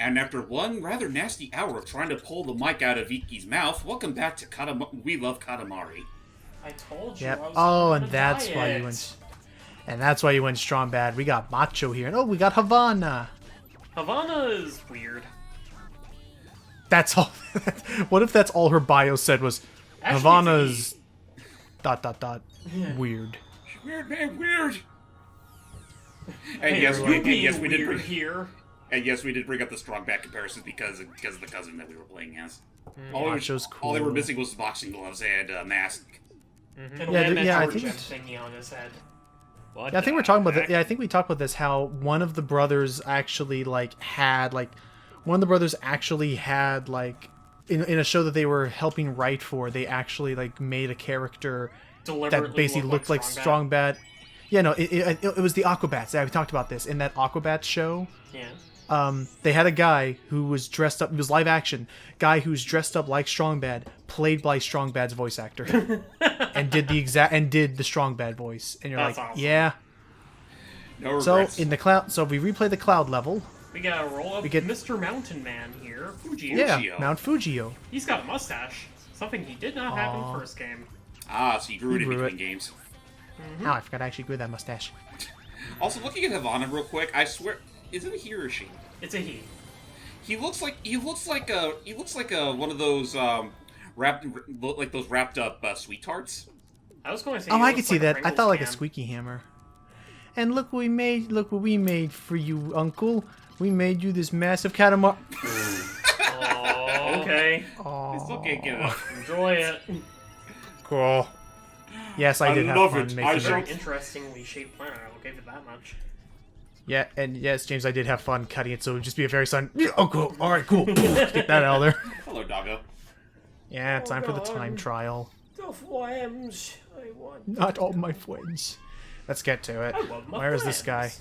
And after one rather nasty hour of trying to pull the mic out of Ikki's mouth, welcome back to We Love Katamari. I told you. Yep. I was Oh, on and a that's diet. why you went. And that's why you went strong bad. We got Macho here, and oh, we got Havana. Havana is weird. That's all. What if that's all her bio said was Actually, Havana's ... weird. Weird, man, weird. And Hey, yes, you being yes, we did weird bring, here. and yes, we did bring up the strong back comparisons because of the cousin that we were playing as. Macho's All they were cool. missing was boxing gloves and mask. And Yeah, yeah, that yeah, I Georgia think thingy on his head. What Yeah, I think the we're talking about heck? that. Yeah, I think we talked about this. How one of the brothers actually had in a show that they were helping write for. They actually made a character Deliberately that basically looked like Strong Strong Bad. Yeah, no, it was the Aquabats. Yeah, we talked about this in that Aquabats show. Yeah. They had a guy who was dressed up. It was live action guy who's dressed up like Strong Bad, played by Strong Bad's voice actor, and did the Strong Bad voice. And you're That's like, awesome. yeah. No So regrets. in the cloud, so we replay the cloud level. We got a roll up We get- Mr. Mountain Man here. Fujio. Yeah, Fujio. Mount Fujio. He's got a mustache. Something he did not have in Aw. the first game. So you grew it in grew between it. games. Oh, I forgot I actually grew that mustache. Also, looking at Havana real quick, I swear, is it a he or a she? It's a he. He looks like one of those wrapped up sweet tarts. I was going to say. Oh, he I looks could see like a that. I Pringles thought like a can. squeaky hammer. And look what we made. Look what we made for you, Uncle. We made you this massive Katamari. Oh, okay. I still can't get it up. Enjoy it. Cool. Yes, I I did have love fun it. making I it. shall- Very interestingly shaped planet. I will give it that much. Yeah, and yes, James, I did have fun cutting it, so it would just be a very sudden. Oh, cool. All right, cool. Get that out of there. Hello, doggo. Yeah, time for the God. time trial. The flames. I want. Not all my friends. Let's get to it. I love my Where is this guy? friends.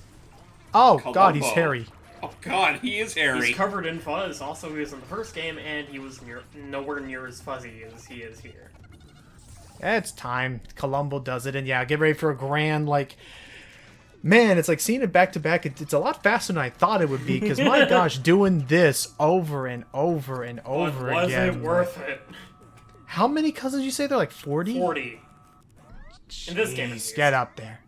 Oh, God, he's Columbo. hairy. Oh God, he is hairy. He's covered in fuzz. Also, he was in the first game, and he was nowhere near as fuzzy as he is here. It's time. Columbo does it, and yeah, get ready for a grand, Man, it's like seeing it back to back. It's a lot faster than I thought it would be, because my gosh, doing this over and over and over But was again. it worth it? How many cousins did you say? They're like 40? 40. In this game, at Jeez, least. get up there.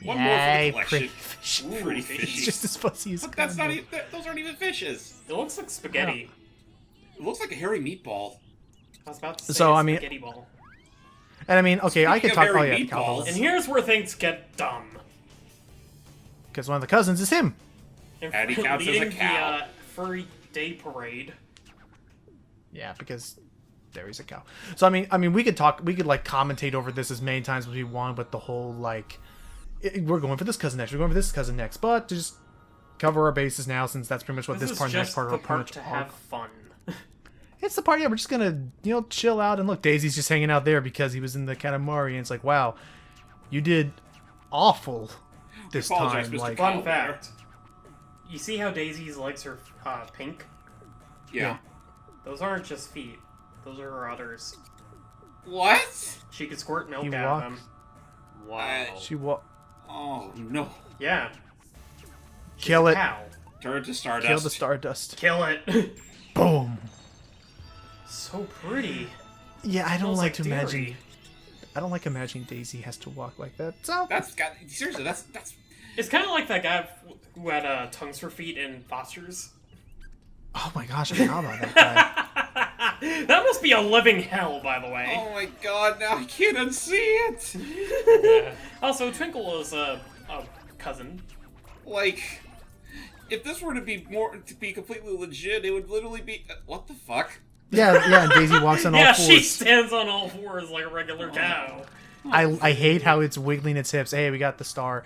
One more for the Yay, collection. pretty fish. Ooh, Pretty fishy. fishy. It's just as fuzzy as But that's not Columbo. even. Those aren't even fishes. It looks like spaghetti. It looks like a hairy meatball. I was about to say So, I mean- spaghetti ball. And I mean, okay, I Speaking could of talk. Oh hairy yeah, meatballs- And here's where things get dumb. because one of the cousins is him. And he counts as a leading cow. the furry day parade. Yeah, because there is a cow. So I mean, we could commentate over this as many times as we want, but the whole we're going for this cousin next. We're going for this cousin next, but to just cover our bases now, since that's pretty much what This this is part and next just part the are pretty part much to are. have fun. It's the part. Yeah, we're just gonna chill out and look. Daisy's just hanging out there because he was in the Katamari, and it's like, wow, you did awful this apologize, time. Mr. Like, Cobb. Fun fact. You see how Daisy's legs are pink? Yeah. Those aren't just feet. Those are her udders. What? She could squirt milk He out of walked- them. Wow. she wa- Oh no. Yeah. She's Kill a it. Cow. Turn to Stardust. Kill the Stardust. Kill it. Boom. So pretty. Yeah, I don't Smells like to dairy. imagine. I don't like imagining Daisy has to walk like that. So That's got seriously. That's. It's kind of like that guy who had tongues for feet in Foster's. oh my gosh, I forgot about that guy. That must be a living hell, by the way. Oh my God! Now I can't unsee it. Also, Twinkle is a cousin. Like, if this were to be completely legit, it would literally be. What the fuck? Yeah, and Daisy walks on all Yeah, fours. she stands on all fours like a regular cow. I hate how it's wiggling its hips. Hey, we got the star.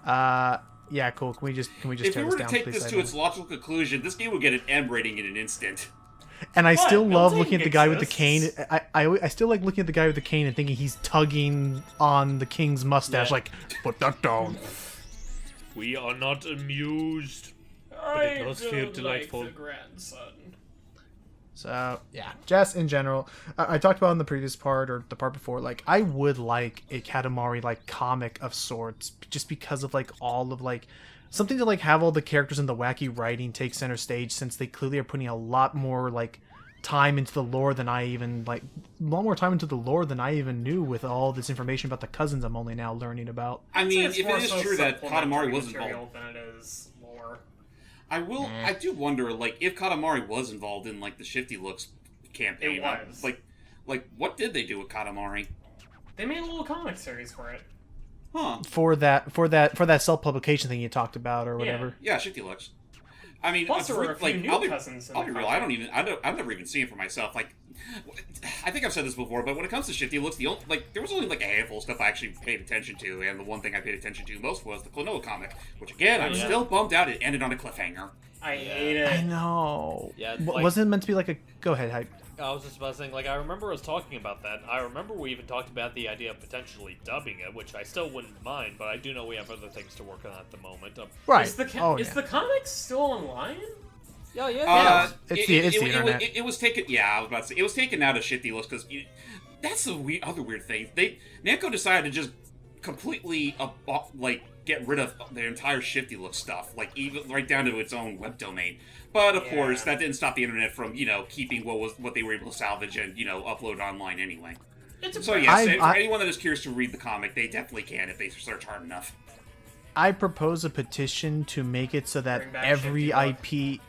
Yeah, cool. Can we just If tear we this were to down, take please? this I to don't- its logical conclusion, this game would get an M rating in an instant. And I What? still love Melting looking at the guy with the cane. exists. I still like looking at the guy with the cane and thinking he's tugging on the king's mustache, Yeah. like, put that down. We are not amused. it does feel delightful. Like the grandson. So yeah, just in general, I talked about in the previous part or the part before. Like, I would like a Katamari comic of sorts, just because of all of something to like have all the characters and the wacky writing take center stage, since they clearly are putting a lot more like time into the lore than I even like a lot more time into the lore than I even knew, with all this information about the cousins I'm only now learning about. I I'd say mean, it's if more it is so true that supplementary Katamari was material involved, than it is lore. I do wonder, like, if Katamari was involved in like the Shifty Looks campaign. It was. Like, what did they do with Katamari? They made a little comic series for it. Huh? For that self-publication thing you talked about or whatever. Yeah, Shifty Looks. I mean, Plus, there were a few new I'll be cousins in I'll the be real. I've never even seen it for myself. Like, I think I've said this before, but when it comes to Shifty Looks, there was only like a handful of stuff I actually paid attention to, and the one thing I paid attention to most was the Klonoa comic, which again, I'm still bummed out it ended on a cliffhanger. I hate it. I know. Yeah, Wasn't it meant to be like a... Go ahead, Hype. I was just about to say, like, I remember us talking about that. I remember we even talked about the idea of potentially dubbing it, which I still wouldn't mind, but I do know we have other things to work on at the moment. Right. Is the comic still online? Yeah. It's the internet. It was taken. Yeah, I was about to say it was taken out of Shifty Looks because that's the other weird thing. Namco decided to just completely get rid of their entire Shifty Looks stuff, like even right down to its own web domain. But of course, that didn't stop the internet from keeping what they were able to salvage and upload online anyway. So yes, for anyone that is curious to read the comic, they definitely can if they search hard enough. I propose a petition to make it so that every Shifty IP...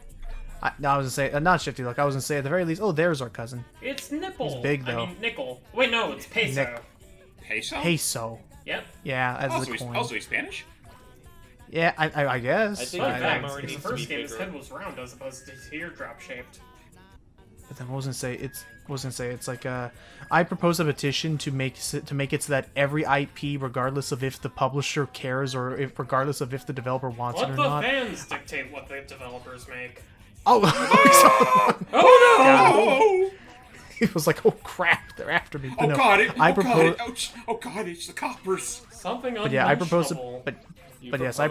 I was gonna say, not Shifty Look, I was gonna say at the very least, oh, there's our cousin. It's Nipple. He's big, though. I mean, Nickel. Wait, no, it's Peso. Peso? Peso. Yep. Yeah, as the coin. Also, he's Spanish? Yeah, I guess. I think Fun that fact, Katamari in the needs to first be game, his bigger. head was round as opposed to teardrop shaped. But then I was gonna say it's like I propose a petition to make it so that every IP, regardless of if the publisher cares or regardless of if the developer wants Let it or the not. fans dictate what the developers make. Oh, Oh he was like, oh crap, they're after me. But Oh no, god! I propose. Ouch! Oh god! It's the coppers. no! Something But yeah, I propose unmentionable. but yes, I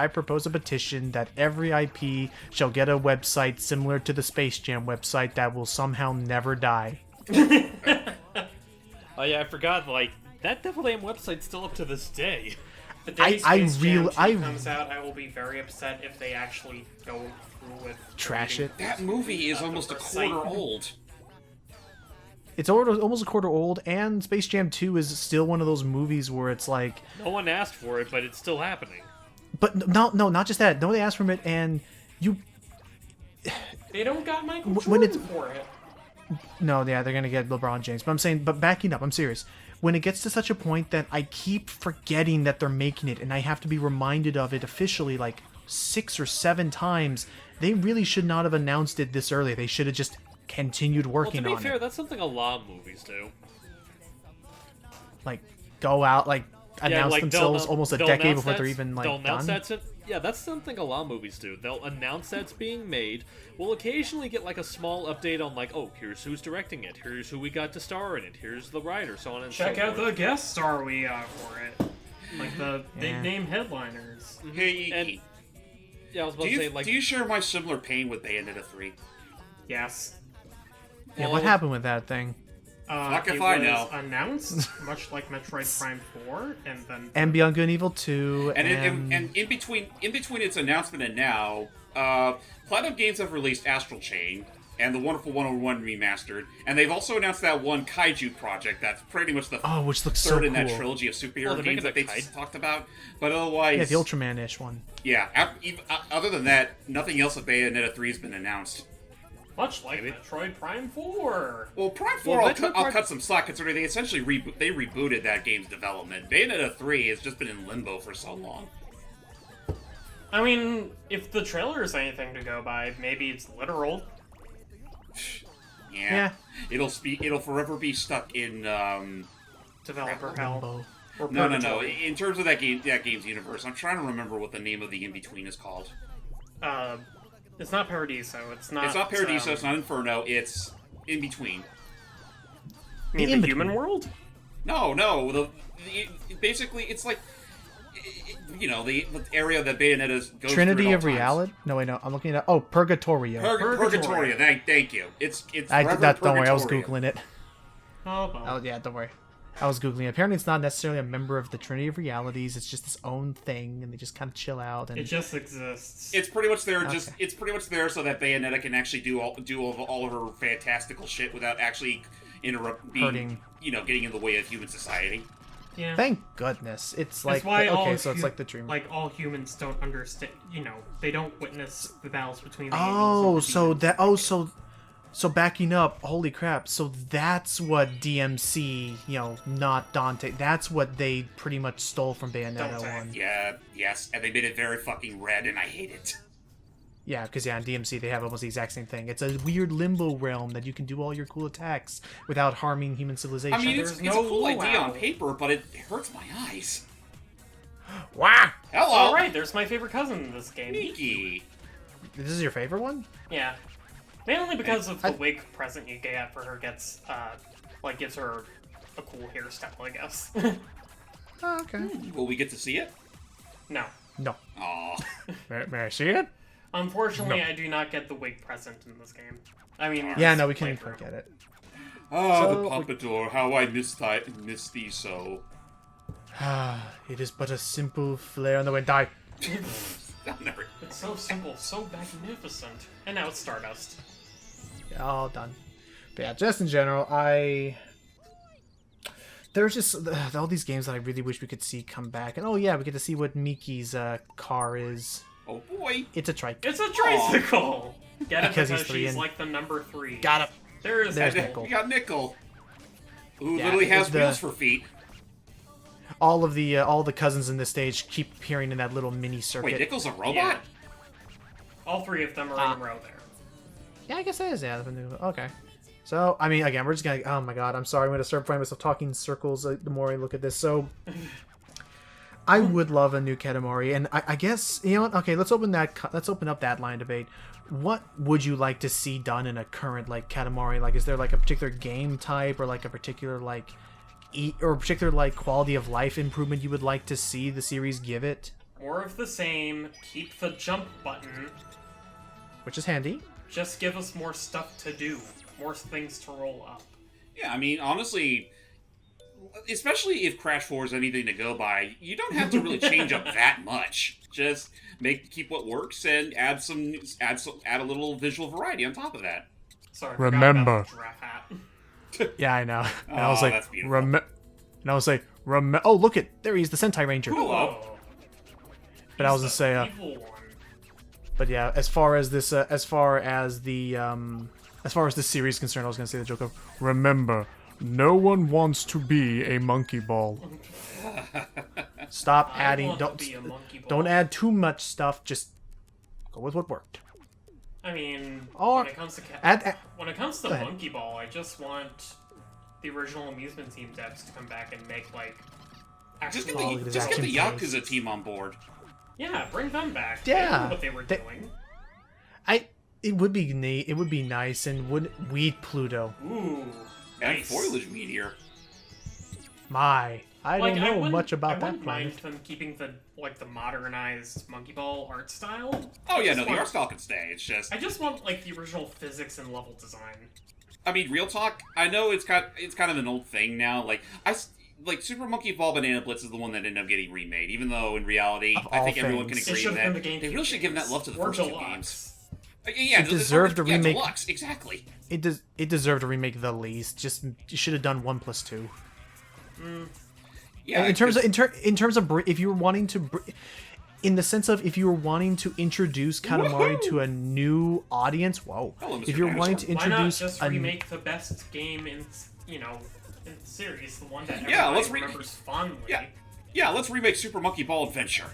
propose a petition that every IP shall get a website similar to the Space Jam website that will somehow never die. Oh yeah, I forgot. Like that Devil Damn website's still up to this day. The day I Space Jam 2 really- comes out, I will be very upset if they actually go through with Trash deleting it. That movie is the almost a first quarter site. old. It's almost a quarter old, and Space Jam 2 is still one of those movies where it's like, No one asked for it, but it's still happening. but no, not just that. No, they asked for it, and you. They don't got Michael When Jordan for it. No, yeah, they're gonna get LeBron James. But I'm saying, but backing up, I'm serious. When it gets to such a point that I keep forgetting that they're making it, and I have to be reminded of it officially like 6 or 7 times, they really should not have announced it this early. They should have just continued Well, to working be on fair, it. that's something a lot of movies do. Like, go out, like, announce like, themselves almost a they'll decade announce before they're that's- even, like, they'll announce done. that's it. Yeah, that's something a lot of movies do. They'll announce that's being made. We'll occasionally get like a small update on like, oh, here's who's directing it. Here's who we got to star in it. Here's the writer, so on and Check so out forth. the guest star we got for it. Like the big Yeah. name headliners. Hey, And- Ikki, Yeah, I was about do to you say like, do you share my similar pain with Bayonetta 3? Yes. Yeah, well, what happened with that thing? Fuck if It I was know. announced, much like Metroid Prime 4, and then And Beyond Good and Evil 2, And in between its announcement and now, Platinum Games have released Astral Chain and the Wonderful 101 remastered, and they've also announced that one Kaiju project that's pretty much the oh, which looks so third cool. in that trilogy of superhero they're games making that they a Kaiju- talked about. But otherwise, Yeah, the Ultraman-ish one. yeah. Other than that, nothing else of Bayonetta 3 has been announced. much like Metroid Prime 4. Well, Prime 4, Well, I'll Metroid cut some slack considering they essentially rebooted that game's development. Bayonetta 3 has just been in limbo for so long. I mean, if the trailer is anything to go by, maybe it's literal. Yeah. It'll forever be stuck in Developer hell. Limbo. Or No. purgatory. In terms of that game's universe, I'm trying to remember what the name of the in-between is called. It's not Paradiso. It's not. It's not Paradiso, it's not Inferno, it's in-between. You mean the In-between. human world? No. Basically, it's like, the area that Bayonetta goes Trinity through at of all times. Reality? No, wait, no. I'm looking at... Oh, Purgatorio. Purgatoria. Thank you. It's I forever did that. Don't worry, I was Purgatoria. Googling it. Oh, well. Oh, yeah, don't worry. I was googling. Apparently, it's not necessarily a member of the Trinity of Realities. It's just its own thing, and they just kind of chill out. And It just exists. It's pretty much there. Okay. It's pretty much there so that Bayonetta can actually do all of her fantastical shit without actually Hurting. getting in the way of human society. Yeah. Thank goodness. It's like That's why okay, so it's like the dream. Like all humans don't understand. They don't witness the battles between the Oh, angels and the so demons. that oh so backing up, holy crap. So that's what DMC, not Dante. That's what they pretty much stole from Bayonetta Dante. 1. Yeah, yes, and they made it very fucking red, and I hate it. Yeah, because in DMC they have almost the exact same thing. It's a weird limbo realm that you can do all your cool attacks without harming human civilization. I mean, There's it's no a cool idea luau. on paper, but it hurts my eyes. Wah! Hello, All right, there's my favorite cousin in this game. Ikki. This is your favorite one? Yeah, mainly because of the I- wig present you get for her gives her a cool hairstyle, I guess. Oh, okay. Will we get to see it? No, No. Aw. May I see it? unfortunately, No. I do not get the wig present in this game. I mean, Yeah, this no, we can't playthrough. quite get it. Ah, So- the pompadour, how I miss thee so. It is but a simple flare on the wind. Die. I'll never. It's so simple, so magnificent. And now it's Stardust. Yeah, all done. But yeah, just in general, there's just all these games that I really wish we could see come back. And oh yeah, we get to see what Miki's car is. Oh boy. It's a trike. It's a tricycle! Get it Because because he's three she's and- like the number 3. Got it. There's There's Nickel. Nickel. We got Nickel. Who Yeah, literally has it's the- wheels for feet. All the cousins in this stage keep appearing in that little mini circuit. Wait, Nickel's a robot? Yeah. All 3 of them are in a row there. Yeah, I guess that is. Yeah. Okay. So, I mean, again, we're just gonna. Oh my god, I'm sorry. I'm gonna start finding myself talking in circles the more I look at this. So, I would love a new Katamari, and I guess you know what? Okay, let's open up that line of debate. What would you like to see done in a current like Katamari? Like, is there like a particular game type or like a particular like or a particular like quality of life improvement you would like to see the series give it? More of the same, keep the jump button, Which is handy. just give us more stuff to do, more things to roll up. Yeah, I mean, honestly, especially if Crash 4 is anything to go by, you don't have to really change up that much. Just keep what works and add a little visual variety on top of that. Sorry, Remember. I forgot about the giraffe hat. Yeah, I know. And I Oh, was like, that's beautiful. and I was like, oh look it, there he is, the Sentai Ranger. Hello. Oh, But I was he's gonna the say, evil one. but yeah, as far as this series is concerned, I was gonna say the joke of remember, no one wants to be a monkey ball. Stop I adding. want to be a monkey ball. Don't add too much stuff. Just go with what worked. I mean, Or when it comes to add- when it comes to Go ahead. Monkey Ball, I just want the original amusement team devs to come back and make like Just actual. get his the action Yakuza plays. team on board. Yeah, bring them back. Yeah, They knew what they were they- doing. It would be neat. It would be nice, and would weed Pluto. Ooh, And nice. foliage meteor. I Like, don't know wouldn't- much I about that wouldn't mind planet. them keeping the modernized Monkey Ball art style. Oh yeah, no, Just the want- art style can stay. It's just, I just want like the original physics and level design. I mean, real talk. I know it's kind of an old thing now. Like Super Monkey Ball Banana Blitz is the one that ended up getting remade, even though in reality, Of I all think everyone can things. It agree should have been that the GameCube they really should give that games, love to the or first two Deluxe. games. Yeah, It deserved a remake. Deluxe, exactly. It deserved a remake the least. Just you should have done 1+2. Yeah, in terms of because- in terms of if you were wanting to, in the sense of if you were wanting to introduce Katamari Woohoo! to a new audience, whoa! Hello, Mr. If you're wanting to Dinosaur. Why not introduce just a remake the best game in in the series, the one that everybody Yeah, let's remembers fondly? Yeah, let's remake Super Monkey Ball Adventure.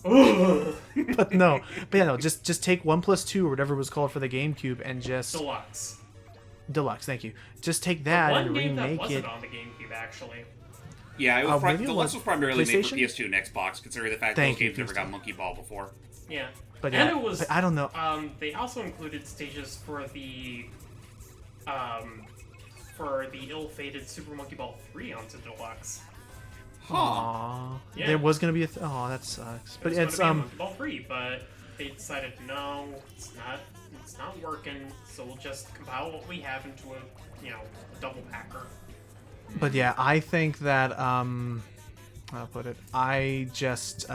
Ugh. but no, but yeah, no, just take 1+2 or whatever it was called for the GameCube and just Deluxe. Deluxe. Thank you. Just take that One and game that remake wasn't it. on the GameCube actually. Yeah, it was really? Deluxe was primarily made for PlayStation? PS2 and Xbox, considering the fact Thank those you, games never PS2. got Monkey Ball before. Yeah. But and yeah, it was. but I don't know. They also included stages for the ill-fated Super Monkey Ball 3 onto Deluxe. Huh. Aw, Yeah. there was gonna be a. Oh, that sucks. But It was it's gonna be a Monkey Ball 3, but they decided no, it's not working. So we'll just compile what we have into a double packer. But yeah, I think that I'll put it. I just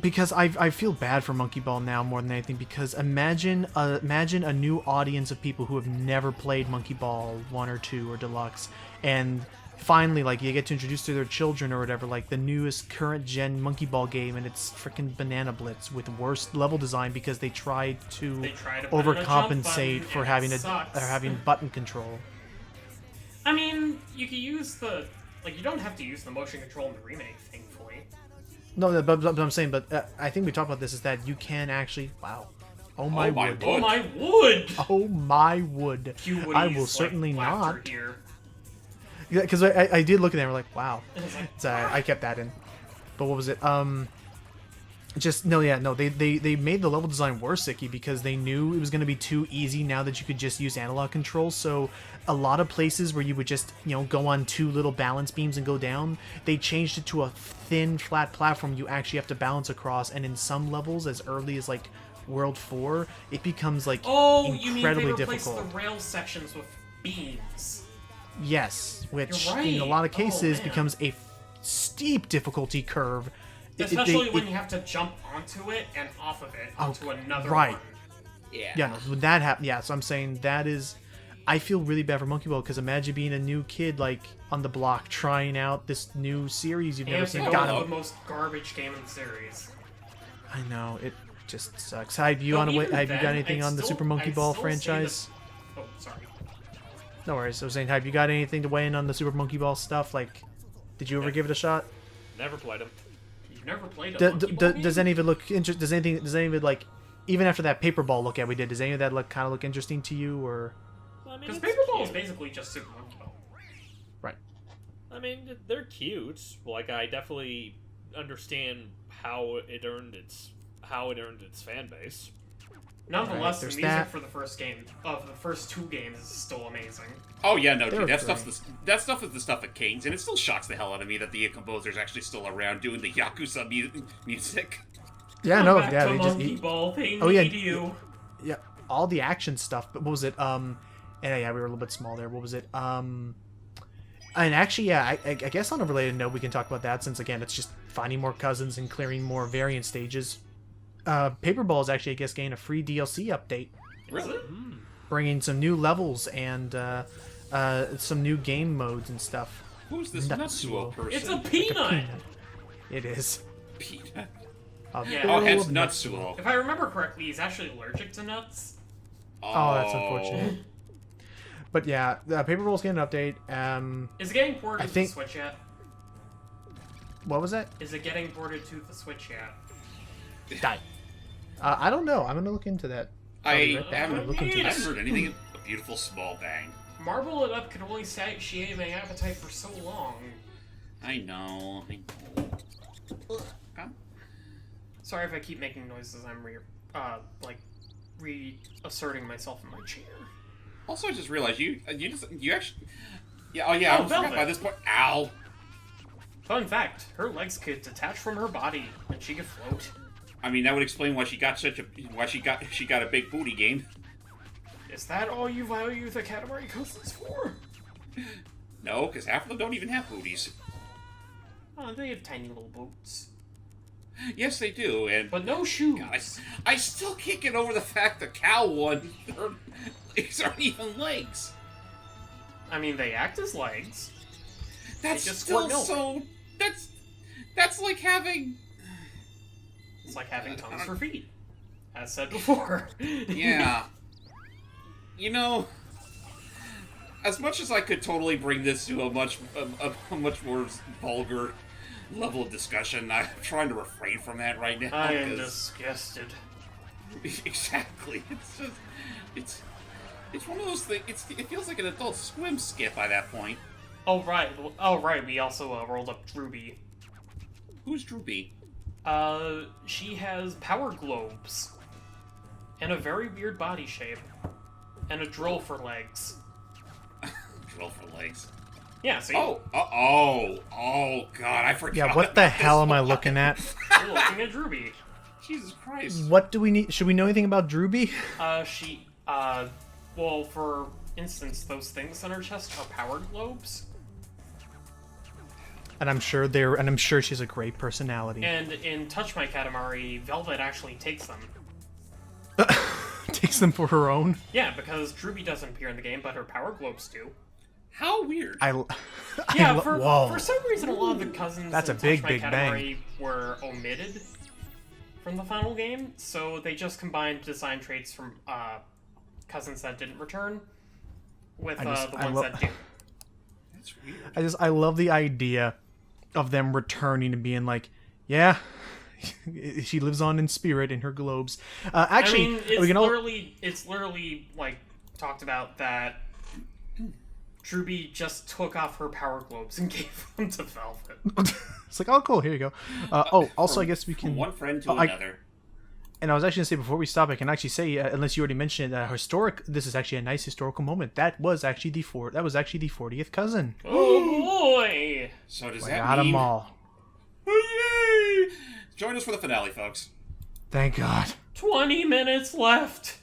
because I feel bad for Monkey Ball now more than anything, because imagine a new audience of people who have never played Monkey Ball 1 or 2 or Deluxe, and finally like you get to introduce to their children or whatever like the newest current gen Monkey Ball game, and it's freaking Banana Blitz with worse level design because they tried to put in a jump overcompensate button for and having it sucks. having button control. I mean, you can use the you don't have to use the motion control in the remake, thankfully. No, but I'm saying, but I think we talked about this, is that you can actually, wow. Oh my wood. Oh my wood! Oh my wood. Few woodies, I will certainly laughter not. Here. Yeah, because I did look at it and we're like, wow. It's like, So I kept that in. But what was it? They made the level design worse, Ikki, because they knew it was going to be too easy now that you could just use analog controls. So a lot of places where you would just, go on 2 little balance beams and go down, they changed it to a thin, flat platform you actually have to balance across. And in some levels, as early as like World 4, it becomes like you mean they incredibly replaced difficult. the rail sections with beams? Yes, which You're right. in a lot of Oh, cases man. becomes a steep difficulty curve. Especially when you have to jump onto it and off of it onto another right. one. Yeah, no, when that happens, yeah. So I'm saying that is, I feel really bad for Monkey Ball, because imagine being a new kid like on the block trying out this new series you've You never have to seen. go God, with the most garbage game in the series. I know it just sucks. Have you But have you even got then, anything I'd on the still- Super Monkey I'd Ball still say franchise? that- Oh, sorry. No worries. I was saying, have you got anything to weigh in on the Super Monkey Ball stuff? Like, did you ever give it a shot? Never played them. You've never played a Monkey Ball game? Does any of it look interesting? Does any of it, like, even after that paper ball look at we did, does any of that kind of look interesting to you, or? I mean, Because it's Paper Ball is cute. basically just Super Monkey Ball. Right. I mean, they're cute. Like, I definitely understand how it earned its fan base. Nonetheless, the there's music that. for the first game, of the first 2 games, is still amazing. Oh yeah, no, They're dude, great. that stuff is the stuff at Kane's, and it still shocks the hell out of me that the composer's actually still around doing the Yakuza music. Yeah, Come no, back yeah, to they just Monkey Ball, they Oh, yeah, need you. yeah, all the action stuff. But what was it? And yeah, we were a little bit small there. What was it? And actually, yeah, I guess on a related note, we can talk about that, since again, it's just finding more cousins and clearing more variant stages. Paper Ball is actually, I guess, getting a free DLC update, Really? bringing some new levels and some new game modes and stuff. Who's this Natsuo. Natsuo person? It's a peanut! It is. peanut. Yeah. Oh, bowl hence of Natsuo. If I remember correctly, he's actually allergic to nuts. Oh, that's unfortunate. But yeah, Paper Ball's getting an update. Is it getting ported I to think- the Switch yet? What was that? Is it getting ported to the Switch yet? Die. I don't know. I'm gonna look into that. I'll be I right back. I'm haven't, gonna look into I this. haven't heard anything. A beautiful small bang. Marble It Up could only satiate my appetite for so long. I know. Okay. Sorry if I keep making noises. I'm reasserting myself in my chair. Also, I just realized you actually. Yeah. Oh yeah. Oh, I forgot Velvet. by this point. Ow. Fun fact: her legs could detach from her body, and she could float. I mean, that would explain why she got she got a big booty game. Is that all you value the Katamari coasters for? No, because half of them don't even have booties. Oh, they have tiny little boots, Yes, they do, and but no shoes. I still can't get over the fact the cow one, her legs aren't even legs. I mean, they act as legs. That's just still squirt milk. so. That's like having. It's like having tongues for feet, as said before. Yeah. You know, as much as I could totally bring this to a much more vulgar level of discussion, I'm trying to refrain from that right now. I am 'cause- disgusted. Exactly. It's one of those things. It feels like an Adult Swim skit by that point. Oh right. We also rolled up Ruby. Who's Droopy? She has power globes, and a very weird body shape, and a drill for legs. Drill for legs. Yeah. See, Oh, God, I forgot. Yeah, what about the this hell am I one. looking at? you're looking at Ruby. Jesus Christ. What do we need? Should we know anything about Drewby? Well, for instance, those things on her chest are power globes. And I'm sure she has a great personality. And in Touch My Katamari, Velvet actually takes them. Takes them for her own. Yeah, because Druby doesn't appear in the game, but her power globes do. How weird. Yeah, whoa. for some reason, a lot of the cousins That's in a big, Touch My big Katamari were omitted from the final game, so they just combined design traits from cousins that didn't return with the ones that do. That's weird. I love the idea of them returning and being like, yeah, she lives on in spirit in her globes. Actually, I mean, it's literally like talked about that Druby just took off her power globes and gave them to Velvet. It's like, oh, cool, here you go. Also, I guess we can... From one friend to another. And I was actually going to say, before we stop, I can actually say, unless you already mentioned it, this is actually a nice historical moment. That was actually the 40th cousin. Oh, boy! So does We that got mean... them all. Oh, yay! Join us for the finale, folks. Thank God. 20 minutes left!